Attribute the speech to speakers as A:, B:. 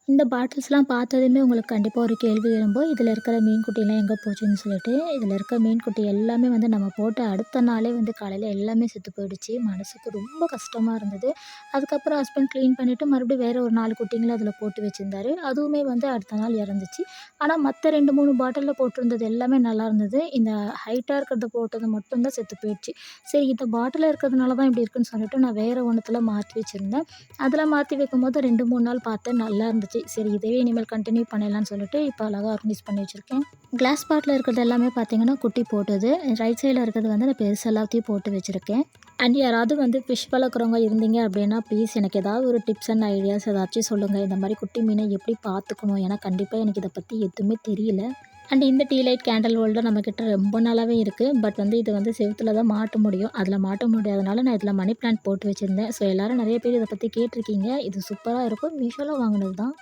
A: இந்த பாட்டில்ஸ்லாம் பார்த்ததுமே உங்களுக்கு கண்டிப்பா ஒரு கேள்வி எழும்பும். இதில இருக்கிற மீன் குட்டிலாம் எங்க போச்சுன்னு சொல்லிட்டு. இதில இருக்க மீன் குட்டி எல்லாமே வந்து நம்ம போட்ட அடுத்த நாளே வந்து காலையில எல்லாமே செத்து போயிடுச்சு. மனசுக்கு ரொம்ப கஷ்டமா இருந்தது. அதுக்கப்புறம் ஹஸ்பண்ட் கிளீன் பண்ணிட்டு மறுபடியும் வேற ஒரு 4 குட்டிங்கள அதில போட்டு வச்சிருந்தாரு. அதுவுமே வந்து அடுத்த நாள் இறந்துச்சு. ஆனா மத்த 2, 3 பாட்டில்ல போட்டிருந்தது எல்லாமே நல்லா இருந்தது. இந்த ஹைட்டா இருக்கிறத போட்டது மட்டும் தான் செத்து போயிடுச்சு. சரி இந்த பாட்டில்ல இருக்கிறதுனால தான் இப்படி இருக்குன்னு சொல்லிட்டு நான் வேற ஒண்ணுத்துல மாத்தி வச்சிருந்தேன். அதில மாத்தி வைக்கும்போது 2, 3 நாள் பார்த்தேன் நல்லா இருந்துச்சு. சரி இதவே இனிமேல் கன்டின்யூ பண்ணிடலான்னு சொல்லிட்டு இப்போ அழகா ஆர்கனைஸ் பண்ணி வச்சிருக்கேன். கிளாஸ் பாட்டில்ல இருக்கிறது எல்லாமே பார்த்தீங்கன்னா, குட்டி போட்டது. ரைட் சைட்ல இருக்கிறது வந்து நான் பெருசு எல்லாத்தையும் போட்டு வச்சிருக்கேன். அண்ட் யாராவது வந்து ஃபிஷ் வளர்க்குறவங்க இருந்தீங்க அப்படின்னா, ப்ளீஸ் எனக்கு ஏதாவது ஒரு டிப்ஸ் அண்ட் ஐடியாஸ் ஏதாச்சும் சொல்லுங்க. இந்த மாரி குட்டி மீனை எப்படி பார்த்துக்கணும்? ஏன்னா கண்டிப்பா எனக்கு இத பத்தி எதுவுமே தெரியல. அண்ட் இந்த டீ லைட் கேண்டில் ஹோல்டர் நம்மக்கிட்ட ரொம்ப நாளாவே இருக்கு. பட் வந்து இது வந்து செவுத்துல தான் மாட்ட முடியும். அதில மாட்ட முடியாதனால நான் இதில மணி பிளான்ட் போட்டு வச்சிருந்தேன். ஸோ எல்லாரும் நெறைய பேர் இத பத்தி கேட்டிருக்கீங்க. இது சூப்பரா இருக்கும். மீஷோல வாங்குனது தான்.